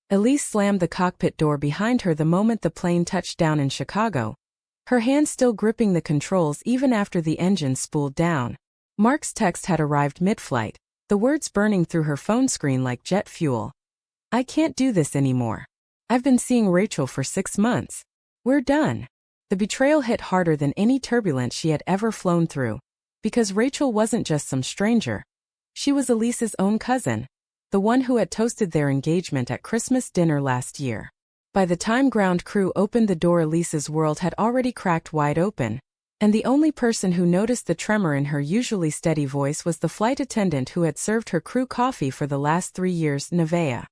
Elise slammed the cockpit door behind her the moment the plane touched down in Chicago, her hand still gripping the controls even after the engine spooled down. Mark's text had arrived mid-flight, the words burning through her phone screen like jet fuel. "I can't do this anymore. I've been seeing Rachel for 6 months. We're done." The betrayal hit harder than any turbulence she had ever flown through. Because Rachel wasn't just some stranger. She was Elise's own cousin, the one who had toasted their engagement at Christmas dinner last year. By the time ground crew opened the door, Elise's world had already cracked wide open, and the only person who noticed the tremor in her usually steady voice was the flight attendant who had served her crew coffee for the last 3 years, Nevaeh.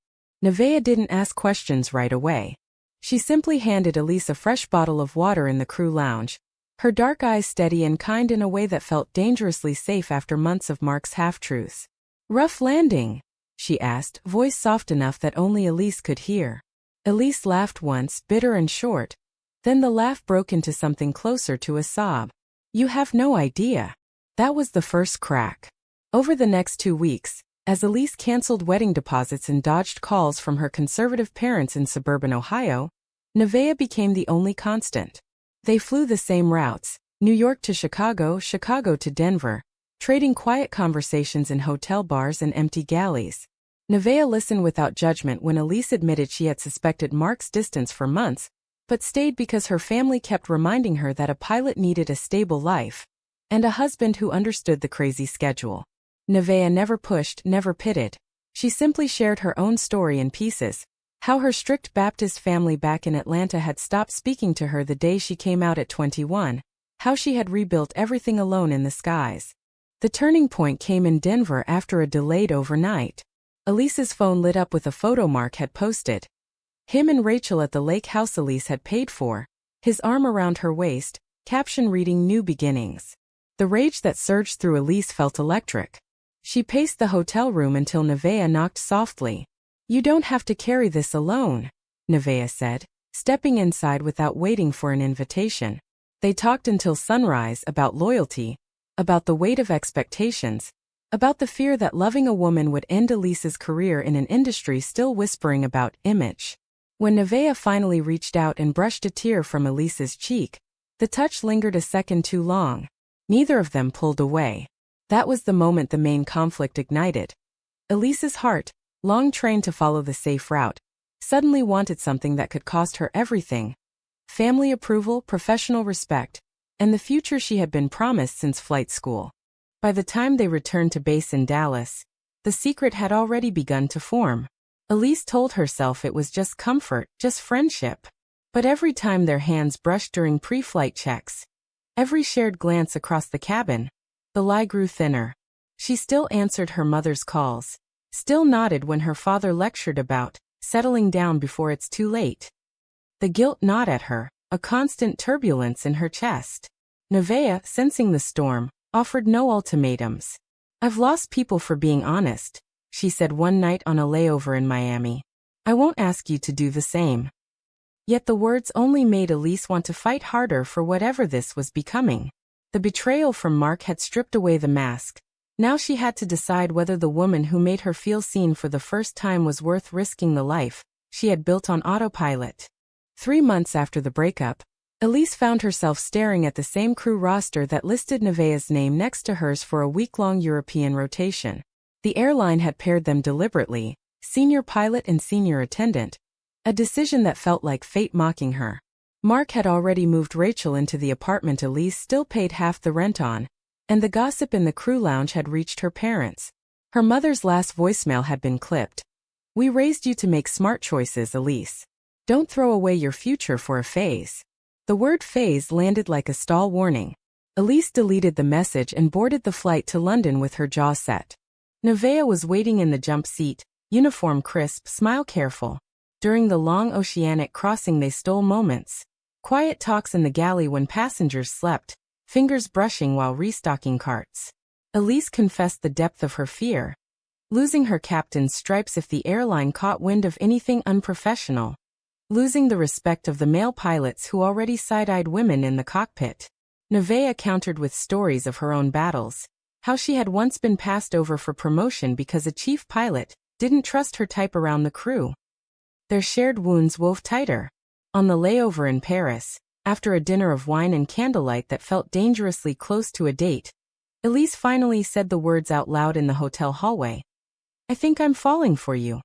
Nevaeh didn't ask questions right away. She simply handed Elise a fresh bottle of water in the crew lounge, her dark eyes steady and kind in a way that felt dangerously safe after months of Mark's half-truths. "Rough landing?" she asked, voice soft enough that only Elise could hear. Elise laughed once, bitter and short. Then the laugh broke into something closer to a sob. "You have no idea." That was the first crack. Over the next 2 weeks, as Elise canceled wedding deposits and dodged calls from her conservative parents in suburban Ohio, Nevaeh became the only constant. They flew the same routes, New York to Chicago, Chicago to Denver, trading quiet conversations in hotel bars and empty galleys. Nevaeh listened without judgment when Elise admitted she had suspected Mark's distance for months, but stayed because her family kept reminding her that a pilot needed a stable life and a husband who understood the crazy schedule. Nevaeh never pushed, never pitted. She simply shared her own story in pieces, how her strict Baptist family back in Atlanta had stopped speaking to her the day she came out at 21, how she had rebuilt everything alone in the skies. The turning point came in Denver after a delayed overnight. Elise's phone lit up with a photo Mark had posted. Him and Rachel at the lake house Elise had paid for, his arm around her waist, caption reading "New Beginnings." The rage that surged through Elise felt electric. She paced the hotel room until Nevaeh knocked softly. "You don't have to carry this alone," Nevaeh said, stepping inside without waiting for an invitation. They talked until sunrise about loyalty, about the weight of expectations, about the fear that loving a woman would end Elise's career in an industry still whispering about image. When Nevaeh finally reached out and brushed a tear from Elise's cheek, the touch lingered a second too long. Neither of them pulled away. That was the moment the main conflict ignited. Elise's heart, long trained to follow the safe route, suddenly wanted something that could cost her everything: family approval, professional respect, and the future she had been promised since flight school. By the time they returned to base in Dallas, the secret had already begun to form. Elise told herself it was just comfort, just friendship. But every time their hands brushed during pre-flight checks, every shared glance across the cabin, the lie grew thinner. She still answered her mother's calls, still nodded when her father lectured about settling down before it's too late. The guilt gnawed at her, a constant turbulence in her chest. Nevaeh, sensing the storm, offered no ultimatums. "I've lost people for being honest," she said one night on a layover in Miami. "I won't ask you to do the same." Yet the words only made Elise want to fight harder for whatever this was becoming. The betrayal from Mark had stripped away the mask. Now she had to decide whether the woman who made her feel seen for the first time was worth risking the life she had built on autopilot. 3 months after the breakup, Elise found herself staring at the same crew roster that listed Nevaeh's name next to hers for a week-long European rotation. The airline had paired them deliberately, senior pilot and senior attendant, a decision that felt like fate mocking her. Mark had already moved Rachel into the apartment Elise still paid half the rent on, and the gossip in the crew lounge had reached her parents. Her mother's last voicemail had been clipped. "We raised you to make smart choices, Elise. Don't throw away your future for a phase." The word phase landed like a stall warning. Elise deleted the message and boarded the flight to London with her jaw set. Nevaeh was waiting in the jump seat, uniform crisp, smile careful. During the long oceanic crossing they stole moments. Quiet talks in the galley when passengers slept, fingers brushing while restocking carts. Elise confessed the depth of her fear. Losing her captain's stripes if the airline caught wind of anything unprofessional. Losing the respect of the male pilots who already side-eyed women in the cockpit. Nevaeh countered with stories of her own battles. How she had once been passed over for promotion because a chief pilot didn't trust her type around the crew. Their shared wounds wove tighter. On the layover in Paris, after a dinner of wine and candlelight that felt dangerously close to a date, Elise finally said the words out loud in the hotel hallway. "I think I'm falling for you."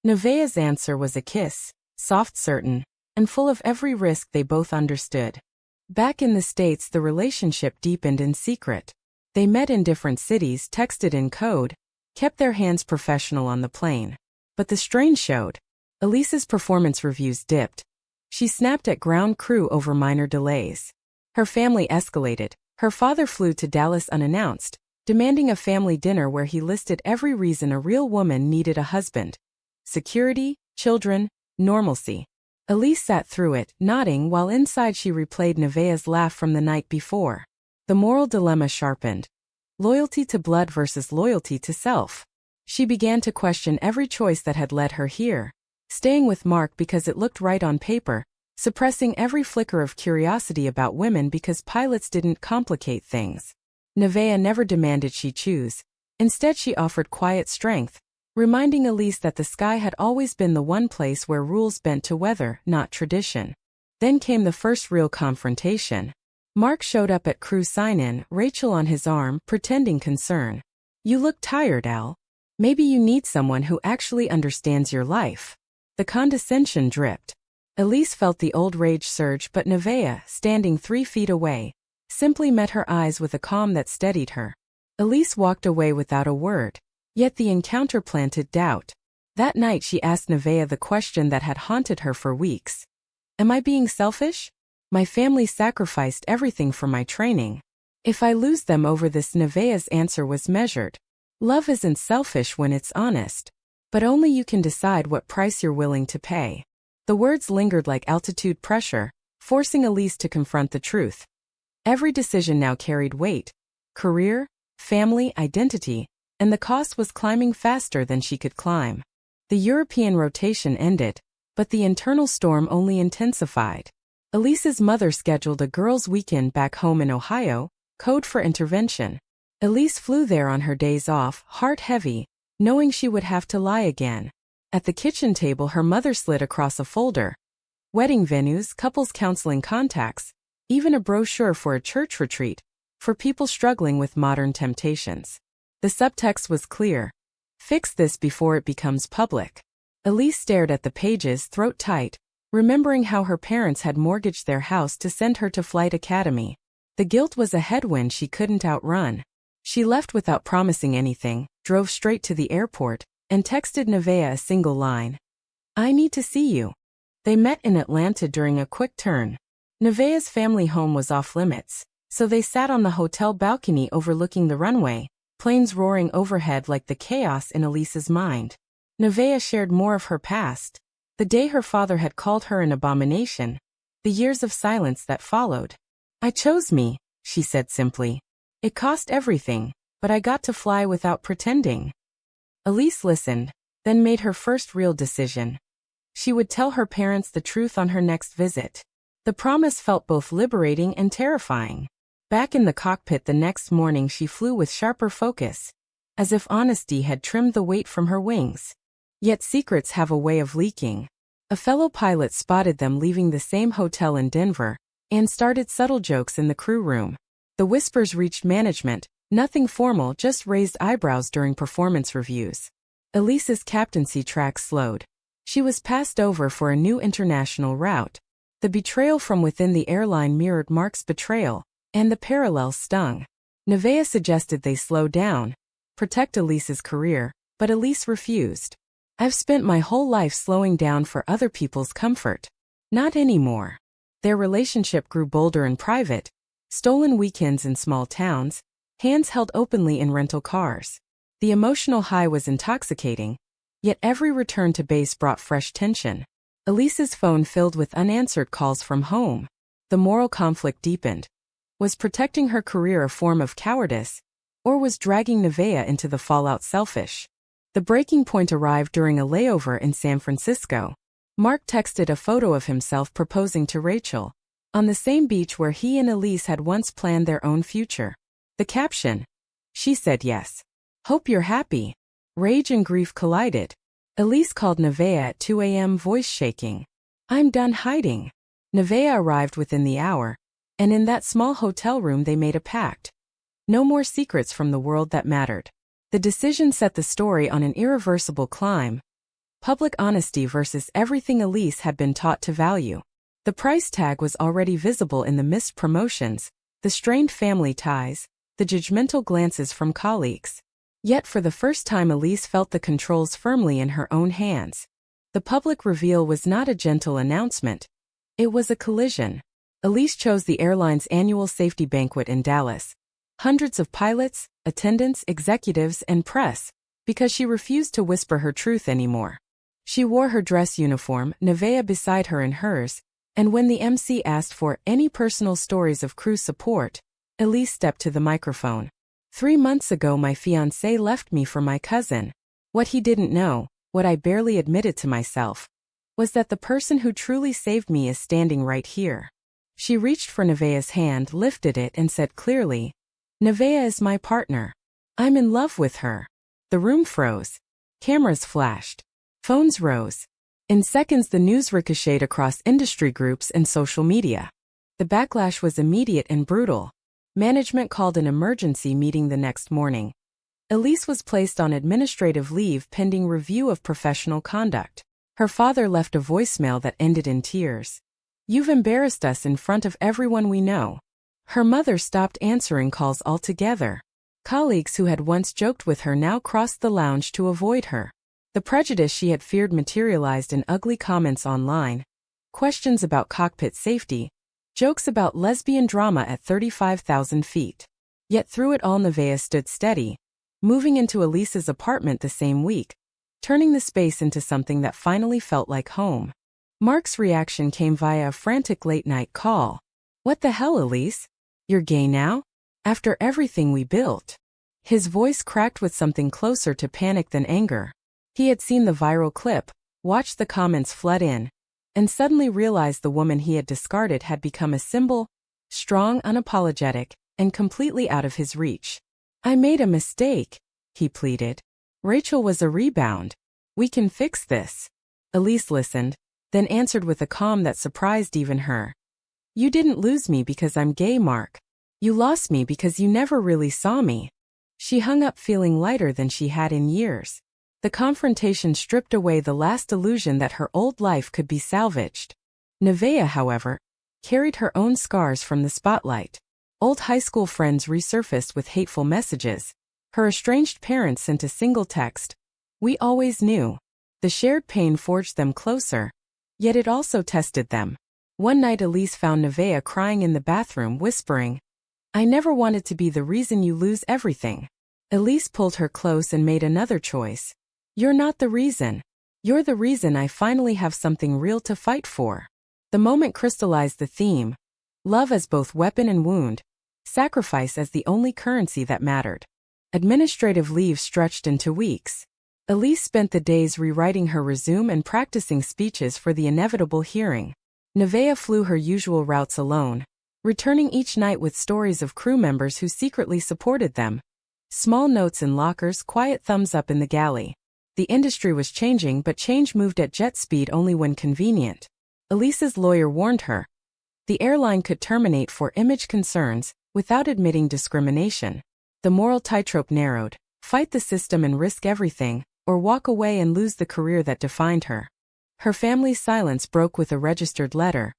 Nevaeh's answer was a kiss, soft, certain, and full of every risk they both understood. Back in the States, the relationship deepened in secret. They met in different cities, texted in code, kept their hands professional on the plane. But the strain showed. Elise's performance reviews dipped. She snapped at ground crew over minor delays. Her family escalated. Her father flew to Dallas unannounced, demanding a family dinner where he listed every reason a real woman needed a husband. Security, children, normalcy. Elise sat through it, nodding while inside she replayed Nevaeh's laugh from the night before. The moral dilemma sharpened. Loyalty to blood versus loyalty to self. She began to question every choice that had led her here. Staying with Mark because it looked right on paper, suppressing every flicker of curiosity about women because pilots didn't complicate things. Nevaeh never demanded she choose. Instead, she offered quiet strength, reminding Elise that the sky had always been the one place where rules bent to weather, not tradition. Then came the first real confrontation. Mark showed up at crew sign-in, Rachel on his arm, pretending concern. "You look tired, Al. Maybe you need someone who actually understands your life." The condescension dripped. Elise felt the old rage surge, but Nevaeh, standing 3 feet away, simply met her eyes with a calm that steadied her. Elise walked away without a word. Yet the encounter planted doubt. That night she asked Nevaeh the question that had haunted her for weeks. "Am I being selfish? My family sacrificed everything for my training. If I lose them over this," Nevaeh's answer was measured. "Love isn't selfish when it's honest. But only you can decide what price you're willing to pay." The words lingered like altitude pressure, forcing Elise to confront the truth. Every decision now carried weight. Career, family, identity, and the cost was climbing faster than she could climb. The European rotation ended, but the internal storm only intensified. Elise's mother scheduled a girls' weekend back home in Ohio, code for intervention. Elise flew there on her days off, heart heavy, knowing she would have to lie again. At the kitchen table, her mother slid across a folder. Wedding venues, couples counseling contacts, even a brochure for a church retreat, for people struggling with modern temptations. The subtext was clear. Fix this before it becomes public. Elise stared at the pages, throat tight, remembering how her parents had mortgaged their house to send her to flight academy. The guilt was a headwind she couldn't outrun. She left without promising anything, drove straight to the airport, and texted Nevaeh a single line. "I need to see you." They met in Atlanta during a quick turn. Nevaeh's family home was off limits, so they sat on the hotel balcony overlooking the runway, planes roaring overhead like the chaos in Elise's mind. Nevaeh shared more of her past. The day her father had called her an abomination. The years of silence that followed. "I chose me," she said simply. "It cost everything, but I got to fly without pretending." Elise listened, then made her first real decision. She would tell her parents the truth on her next visit. The promise felt both liberating and terrifying. Back in the cockpit the next morning, she flew with sharper focus, as if honesty had trimmed the weight from her wings. Yet secrets have a way of leaking. A fellow pilot spotted them leaving the same hotel in Denver and started subtle jokes in the crew room. The whispers reached management, nothing formal, just raised eyebrows during performance reviews. Elise's captaincy track slowed. She was passed over for a new international route. The betrayal from within the airline mirrored Mark's betrayal, and the parallels stung. Nevaeh suggested they slow down, protect Elise's career, but Elise refused. "I've spent my whole life slowing down for other people's comfort. Not anymore." Their relationship grew bolder and private. Stolen weekends in small towns, hands held openly in rental cars. The emotional high was intoxicating, yet every return to base brought fresh tension. Elise's phone filled with unanswered calls from home. The moral conflict deepened. Was protecting her career a form of cowardice, or was dragging Nevaeh into the fallout selfish? The breaking point arrived during a layover in San Francisco. Mark texted a photo of himself proposing to Rachel, on the same beach where he and Elise had once planned their own future. The caption, "She said yes. Hope you're happy." Rage and grief collided. Elise called Nevaeh at 2 a.m., voice shaking. "I'm done hiding." Nevaeh arrived within the hour, and in that small hotel room they made a pact. No more secrets from the world that mattered. The decision set the story on an irreversible climb. Public honesty versus everything Elise had been taught to value. The price tag was already visible in the missed promotions, the strained family ties, the judgmental glances from colleagues. Yet for the first time Elise felt the controls firmly in her own hands. The public reveal was not a gentle announcement. It was a collision. Elise chose the airline's annual safety banquet in Dallas. Hundreds of pilots, attendants, executives, and press, because she refused to whisper her truth anymore. She wore her dress uniform, Nevaeh beside her in hers, and when the MC asked for any personal stories of crew support, Elise stepped to the microphone. 3 months ago my fiancé left me for my cousin. What he didn't know, what I barely admitted to myself, was that the person who truly saved me is standing right here. She reached for Nevaeh's hand, lifted it, and said clearly, "Nevaeh is my partner. I'm in love with her." The room froze. Cameras flashed. Phones rose. In seconds the news ricocheted across industry groups and social media. The backlash was immediate and brutal. Management called an emergency meeting the next morning. Elise was placed on administrative leave pending review of professional conduct. Her father left a voicemail that ended in tears. "You've embarrassed us in front of everyone we know." Her mother stopped answering calls altogether. Colleagues who had once joked with her now crossed the lounge to avoid her. The prejudice she had feared materialized in ugly comments online, questions about cockpit safety, jokes about lesbian drama at 35,000 feet. Yet through it all Nevaeh stood steady, moving into Elise's apartment the same week, turning the space into something that finally felt like home. Mark's reaction came via a frantic late-night call. "What the hell, Elise? You're gay now? After everything we built?" His voice cracked with something closer to panic than anger. He had seen the viral clip, watched the comments flood in, and suddenly realized the woman he had discarded had become a symbol, strong, unapologetic, and completely out of his reach. "I made a mistake," he pleaded. "Rachel was a rebound. We can fix this." Elise listened, then answered with a calm that surprised even her. "You didn't lose me because I'm gay, Mark. You lost me because you never really saw me." She hung up feeling lighter than she had in years. The confrontation stripped away the last illusion that her old life could be salvaged. Nevaeh, however, carried her own scars from the spotlight. Old high school friends resurfaced with hateful messages. Her estranged parents sent a single text, "We always knew." The shared pain forged them closer, yet it also tested them. One night Elise found Nevaeh crying in the bathroom, whispering, "I never wanted to be the reason you lose everything." Elise pulled her close and made another choice. "You're not the reason. You're the reason I finally have something real to fight for." The moment crystallized the theme. Love as both weapon and wound. Sacrifice as the only currency that mattered. Administrative leave stretched into weeks. Elise spent the days rewriting her resume and practicing speeches for the inevitable hearing. Nevaeh flew her usual routes alone, returning each night with stories of crew members who secretly supported them. Small notes in lockers, quiet thumbs up in the galley. The industry was changing, but change moved at jet speed only when convenient. Elise's lawyer warned her. The airline could terminate for image concerns, without admitting discrimination. The moral tightrope narrowed: fight the system and risk everything, or walk away and lose the career that defined her. Her family's silence broke with a registered letter.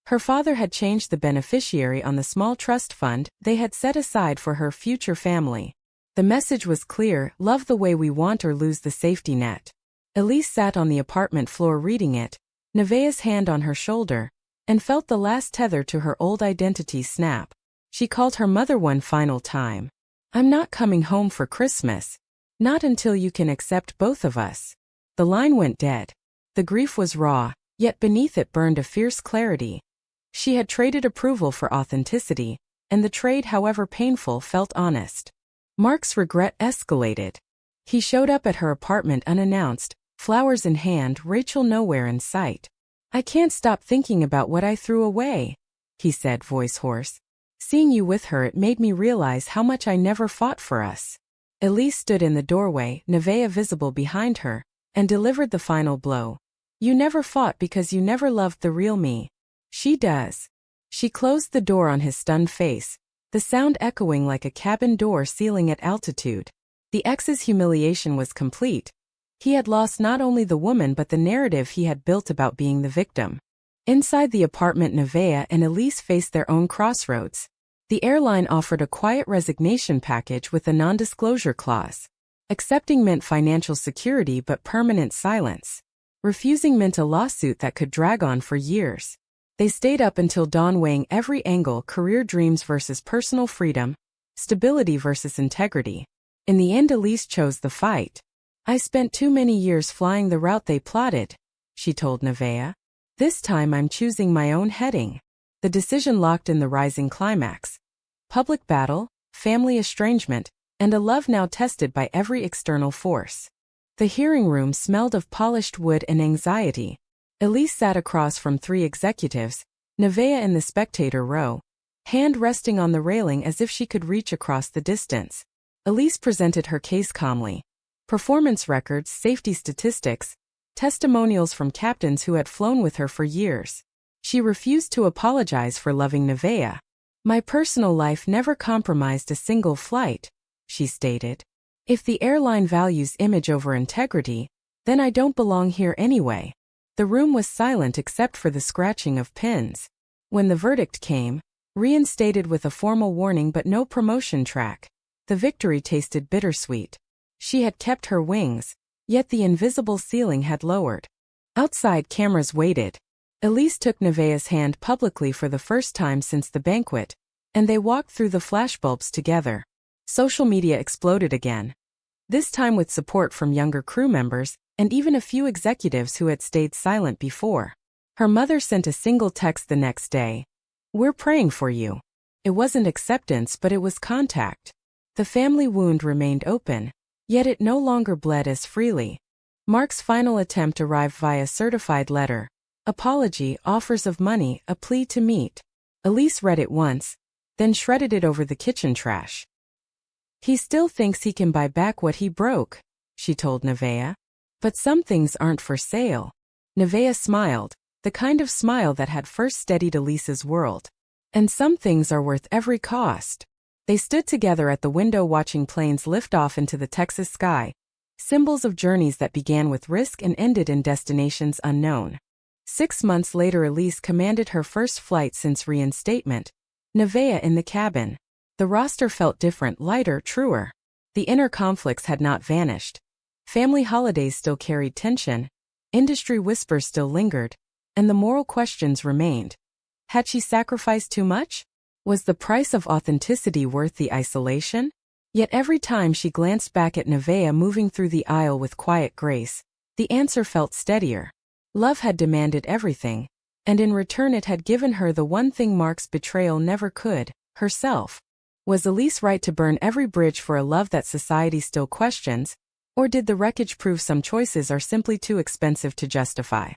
Her father had changed the beneficiary on the small trust fund they had set aside for her future family. The message was clear: love the way we want or lose the safety net. Elise sat on the apartment floor reading it, Nevaeh's hand on her shoulder, and felt the last tether to her old identity snap. She called her mother one final time. "I'm not coming home for Christmas. Not until you can accept both of us." The line went dead. The grief was raw, yet beneath it burned a fierce clarity. She had traded approval for authenticity, and the trade, however painful, felt honest. Mark's regret escalated. He showed up at her apartment unannounced, flowers in hand, Rachel nowhere in sight. "I can't stop thinking about what I threw away," he said, voice hoarse. "Seeing you with her, it made me realize how much I never fought for us." Elise stood in the doorway, Nevaeh visible behind her, and delivered the final blow. You never fought because you never loved the real me. She does. She closed the door on his stunned face, the sound echoing like a cabin door sealing at altitude. The ex's humiliation was complete. He had lost not only the woman but the narrative he had built about being the victim. Inside the apartment, Nevaeh and Elise faced their own crossroads. The airline offered a quiet resignation package with a non-disclosure clause. Accepting meant financial security but permanent silence. Refusing meant a lawsuit that could drag on for years. They stayed up until dawn, weighing every angle: career dreams versus personal freedom, stability versus integrity. In the end, Elise chose the fight. I spent too many years flying the route they plotted, she told Nevaeh. This time I'm choosing my own heading. The decision locked in the rising climax. Public battle, family estrangement, and a love now tested by every external force. The hearing room smelled of polished wood and anxiety. Elise sat across from three executives, Nevaeh in the spectator row, hand resting on the railing as if she could reach across the distance. Elise presented her case calmly. Performance records, safety statistics, testimonials from captains who had flown with her for years. She refused to apologize for loving Nevaeh. My personal life never compromised a single flight, she stated. If the airline values image over integrity, then I don't belong here anyway. The room was silent except for the scratching of pins. When the verdict came, reinstated with a formal warning but no promotion track, the victory tasted bittersweet. She had kept her wings, yet the invisible ceiling had lowered. Outside, cameras waited. Elise took Nevaeh's hand publicly for the first time since the banquet, and they walked through the flashbulbs together. Social media exploded again. This time with support from younger crew members, and even a few executives who had stayed silent before. Her mother sent a single text the next day. "We're praying for you." It wasn't acceptance, but it was contact. The family wound remained open, yet it no longer bled as freely. Mark's final attempt arrived via certified letter. Apology, offers of money, a plea to meet. Elise read it once, then shredded it over the kitchen trash. He still thinks he can buy back what he broke, she told Nevaeh. But some things aren't for sale. Nevaeh smiled, the kind of smile that had first steadied Elise's world. And some things are worth every cost. They stood together at the window watching planes lift off into the Texas sky, symbols of journeys that began with risk and ended in destinations unknown. 6 months later, Elise commanded her first flight since reinstatement. Nevaeh in the cabin. The roster felt different, lighter, truer. The inner conflicts had not vanished. Family holidays still carried tension, industry whispers still lingered, and the moral questions remained. Had she sacrificed too much? Was the price of authenticity worth the isolation? Yet every time she glanced back at Nevaeh moving through the aisle with quiet grace, the answer felt steadier. Love had demanded everything, and in return it had given her the one thing Mark's betrayal never could, herself. Was Elise right to burn every bridge for a love that society still questions, or did the wreckage prove some choices are simply too expensive to justify?